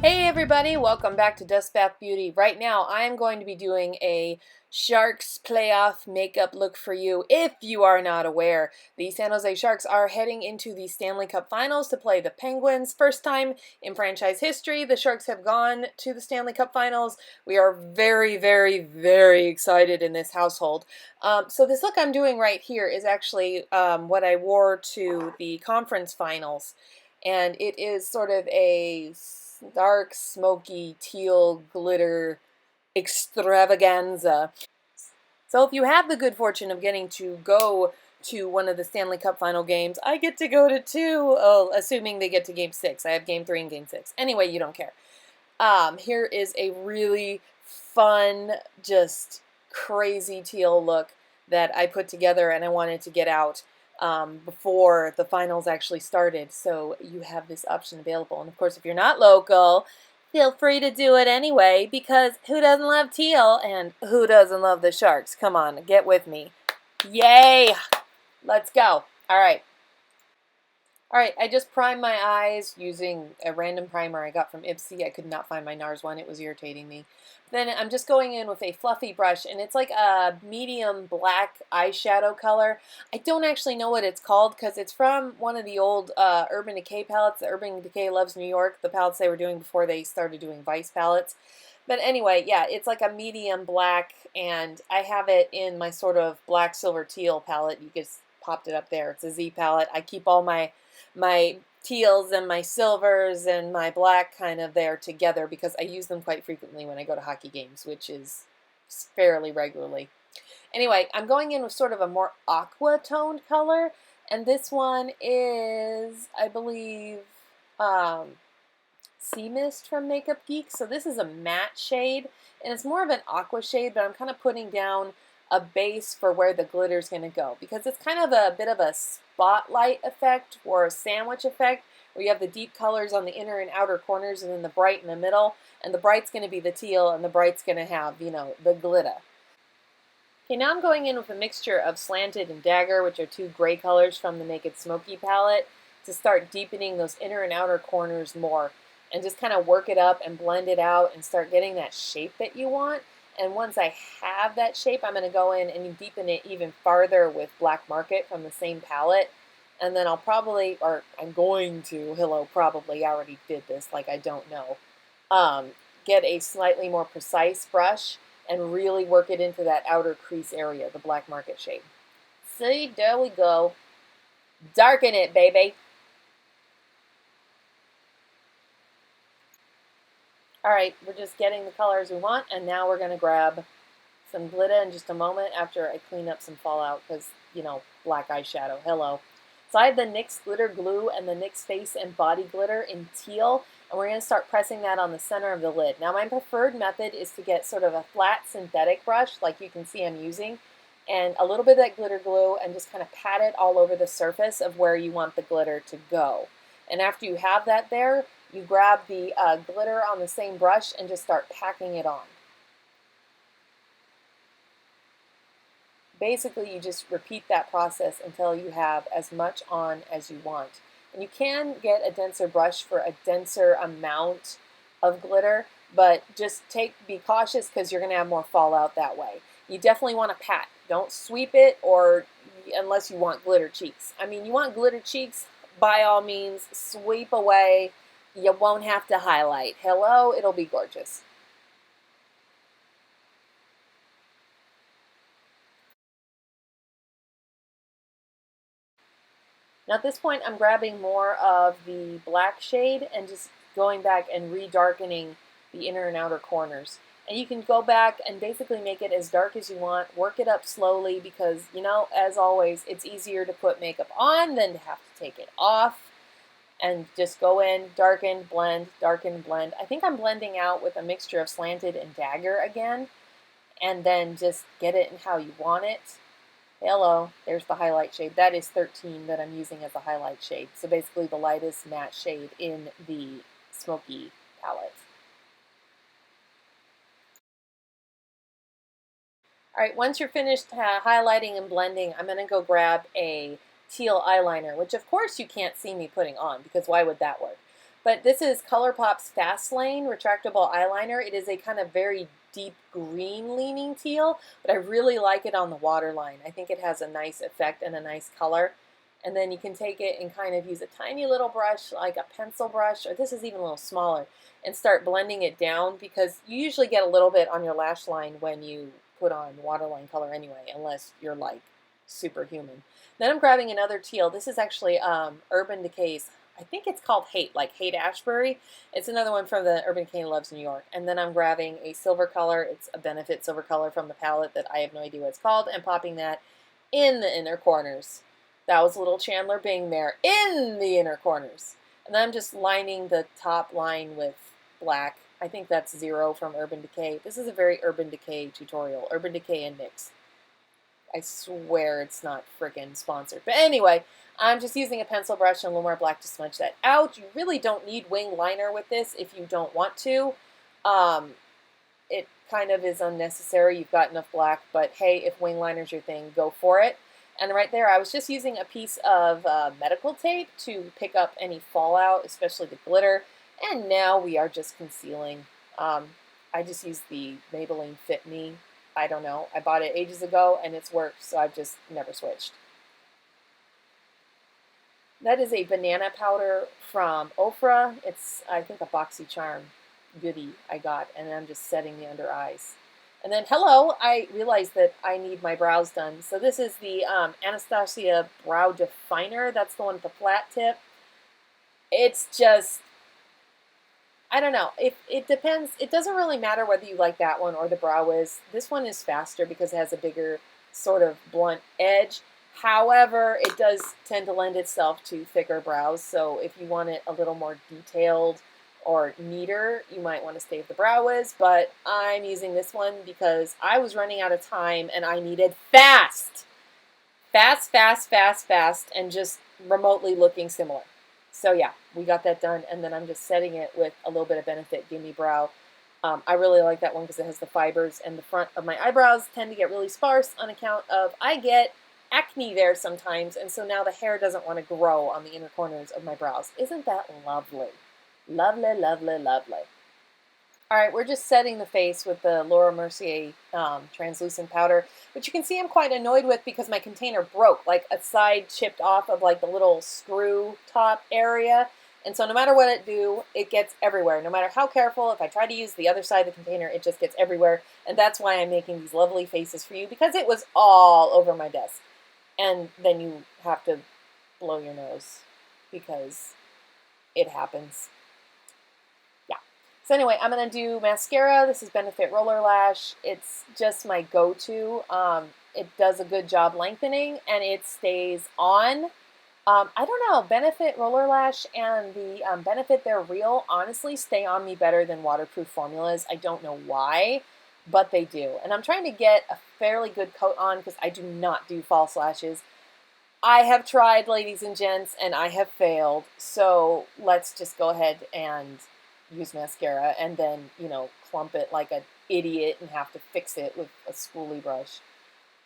Hey everybody, welcome back to Dust Bath Beauty. Right now I am going to be doing a Sharks playoff makeup look for you. If you are not aware, the San Jose Sharks are heading into the Stanley Cup Finals to play the Penguins. First time in franchise history the Sharks have gone to the Stanley Cup Finals. We are very, very, very excited in this household. So this look I'm doing right here is actually what I wore to the conference finals. And it is sort of a dark, smoky, teal glitter extravaganza. So if you have the good fortune of getting to go to one of the Stanley Cup final games, I get to go to two, assuming they get to game 6. I have game 3 and game 6. Anyway, you don't care. Here is a really fun, just crazy teal look that I put together and I wanted to get out before the finals actually started. So you have this option available. And of course, if you're not local, feel free to do it anyway, because who doesn't love teal and who doesn't love the Sharks? Come on, get with me. Yay! Let's go. All right. Alright, I just primed my eyes using a random primer I got from Ipsy. I could not find my NARS one. It was irritating me. Then I'm just going in with a fluffy brush, and it's like a medium black eyeshadow color. I don't actually know what it's called because it's from one of the old Urban Decay palettes. The Urban Decay Loves New York, the palettes they were doing before they started doing Vice palettes. But anyway, yeah, it's like a medium black, and I have it in my sort of black, silver, teal palette. You just popped it up there. It's a Z palette. I keep all my teals and my silvers and my black kind of there together because I use them quite frequently when I go to hockey games, which is fairly regularly. Anyway, I'm going in with sort of a more aqua toned color, and this one is, I believe, Sea Mist from Makeup Geek. So this is a matte shade, and it's more of an aqua shade, but I'm kind of putting down a base for where the glitter is going to go, because it's kind of a bit of a spotlight effect or a sandwich effect where you have the deep colors on the inner and outer corners and then the bright in the middle, and the bright's going to be the teal and the bright's going to have, you know, the glitter. Okay, now I'm going in with a mixture of Slanted and Dagger, which are two gray colors from the Naked Smoky palette, to start deepening those inner and outer corners more, and just kind of work it up and blend it out and start getting that shape that you want. And once I have that shape, I'm going to go in and deepen it even farther with Black Market from the same palette. And then I'll probably, or I'm going to, hello, probably, I already did this, like I don't know, get a slightly more precise brush and really work it into that outer crease area, the Black Market shade. See, there we go. Darken it, baby. Alright, we're just getting the colors we want, and now we're going to grab some glitter in just a moment after I clean up some fallout, because, you know, black eyeshadow, hello. So I have the NYX Glitter Glue and the NYX Face and Body Glitter in teal, and we're going to start pressing that on the center of the lid. Now my preferred method is to get sort of a flat synthetic brush, like you can see I'm using, and a little bit of that glitter glue, and just kind of pat it all over the surface of where you want the glitter to go. And after you have that there, you grab the glitter on the same brush and just start packing it on. Basically, you just repeat that process until you have as much on as you want. And you can get a denser brush for a denser amount of glitter, but just be cautious because you're going to have more fallout that way. You definitely want to pat. Don't sweep it, or unless you want glitter cheeks. I mean, you want glitter cheeks, by all means, sweep away. You won't have to highlight. Hello, it'll be gorgeous. Now at this point, I'm grabbing more of the black shade and just going back and re-darkening the inner and outer corners. And you can go back and basically make it as dark as you want, work it up slowly, because, you know, as always, it's easier to put makeup on than to have to take it off. And just go in, darken, blend, darken, blend. I think I'm blending out with a mixture of Slanted and Dagger again, and then just get it in how you want it. Hello, there's the highlight shade. That is 13 that I'm using as a highlight shade. So basically the lightest matte shade in the Smoky palette. Alright, once you're finished highlighting and blending, I'm going to go grab a teal eyeliner, which of course you can't see me putting on, because why would that work? But this is ColourPop's Fast Lane Retractable Eyeliner. It is a kind of very deep green leaning teal, but I really like it on the waterline. I think it has a nice effect and a nice color. And then you can take it and kind of use a tiny little brush, like a pencil brush, or this is even a little smaller, and start blending it down, because you usually get a little bit on your lash line when you put on waterline color anyway, unless you're like superhuman. Then I'm grabbing another teal. This is actually Urban Decay's, I think it's called Hate, like Hate Ashbury. It's another one from the Urban Decay Loves New York. And then I'm grabbing a silver color. It's a Benefit silver color from the palette that I have no idea what it's called, and popping that in the inner corners. That was a little Chandler Bing there, in the inner corners. And then I'm just lining the top line with black. I think that's Zero from Urban Decay. This is a very Urban Decay tutorial. Urban Decay and NYX. I swear it's not freaking sponsored. But anyway, I'm just using a pencil brush and a little more black to smudge that out. You really don't need wing liner with this if you don't want to. It kind of is unnecessary. You've got enough black, but hey, if wing liner's your thing, go for it. And right there, I was just using a piece of medical tape to pick up any fallout, especially the glitter. And now we are just concealing. I just used the Maybelline Fit Me. I don't know. I bought it ages ago and it's worked, so I've just never switched. That is a banana powder from Ofra. It's, I think, a BoxyCharm goodie I got, and I'm just setting the under eyes. And then, hello, I realized that I need my brows done. So this is the Anastasia Brow Definer. That's the one with the flat tip. It's just, I don't know. It depends. It doesn't really matter whether you like that one or the Brow Wiz. This one is faster because it has a bigger sort of blunt edge. However, it does tend to lend itself to thicker brows. So if you want it a little more detailed or neater, you might want to stay with the Brow Wiz. But I'm using this one because I was running out of time and I needed fast. Fast, fast, fast, fast, and just remotely looking similar. So yeah, we got that done, and then I'm just setting it with a little bit of Benefit Gimme Brow. I really like that one because it has the fibers, and the front of my eyebrows tend to get really sparse on account of I get acne there sometimes, and so now the hair doesn't want to grow on the inner corners of my brows. Isn't that lovely? Lovely, lovely, lovely. All right, we're just setting the face with the Laura Mercier translucent powder, which you can see I'm quite annoyed with because my container broke, like a side chipped off of like the little screw top area. And so no matter what it do, it gets everywhere. No matter how careful, if I try to use the other side of the container, it just gets everywhere. And that's why I'm making these lovely faces for you, because it was all over my desk. And then you have to blow your nose because it happens. So anyway, I'm going to do mascara. This is Benefit Roller Lash. It's just my go-to. It does a good job lengthening, and it stays on. I don't know, Benefit Roller Lash and the Benefit They're Real honestly stay on me better than waterproof formulas. I don't know why, but they do. And I'm trying to get a fairly good coat on because I do not do false lashes. I have tried, ladies and gents, and I have failed. So let's just go ahead and use mascara and then, you know, clump it like an idiot and have to fix it with a spoolie brush.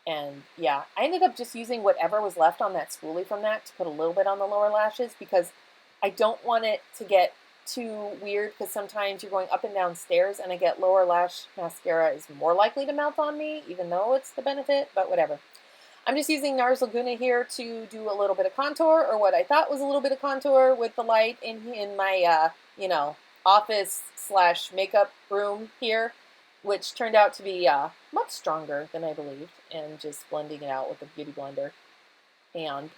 And yeah, I ended up just using whatever was left on that spoolie from that to put a little bit on the lower lashes because I don't want it to get too weird, because sometimes you're going up and down stairs and I get lower lash mascara is more likely to melt on me, even though it's the Benefit, but whatever. I'm just using NARS Laguna here to do a little bit of contour, or what I thought was a little bit of contour with the light in my, you know, office / makeup room here, which turned out to be much stronger than I believed, and just blending it out with a beauty blender and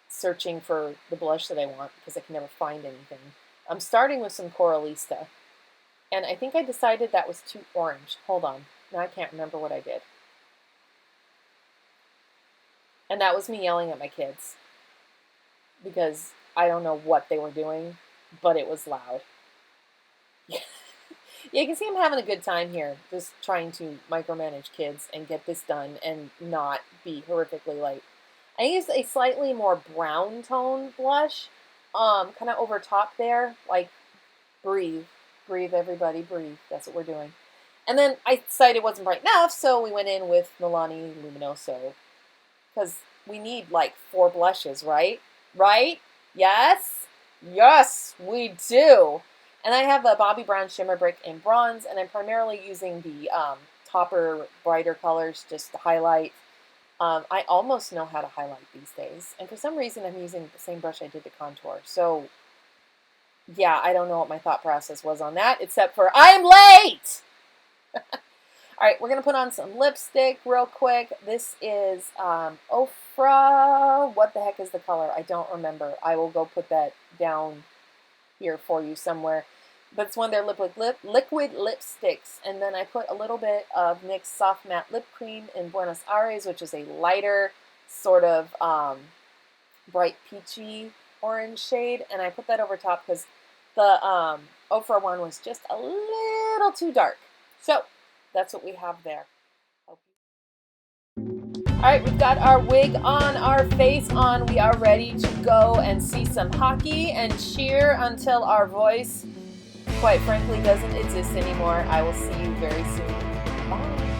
searching for the blush that I want because I can never find anything. I'm starting with some Coralista, and I think I decided that was too orange. Hold on, now I can't remember what I did. And that was me yelling at my kids because I don't know what they were doing, but it was loud. Yeah, you can see I'm having a good time here, just trying to micromanage kids and get this done and not be horrifically light. I used a slightly more brown tone blush, kind of over top there, like breathe, breathe everybody, breathe. That's what we're doing. And then I decided it wasn't bright enough, so we went in with Milani Luminoso, because we need like 4 blushes, right? Right? Yes? Yes, we do. And I have a Bobbi Brown Shimmer Brick in bronze, and I'm primarily using the topper brighter colors just to highlight. I almost know how to highlight these days, and for some reason I'm using the same brush I did to contour. So yeah, I don't know what my thought process was on that, except for I'm late! All right, we're going to put on some lipstick real quick. This is Ofra. What the heck is the color? I don't remember. I will go put that down here for you somewhere. But it's one of their liquid lipsticks. And then I put a little bit of NYX Soft Matte Lip Cream in Buenos Aires, which is a lighter sort of bright peachy orange shade. And I put that over top because the Ofra one was just a little too dark. So that's what we have there. All right, we've got our wig on, our face on. We are ready to go and see some hockey and cheer until our voice, quite frankly, doesn't exist anymore. I will see you very soon. Bye.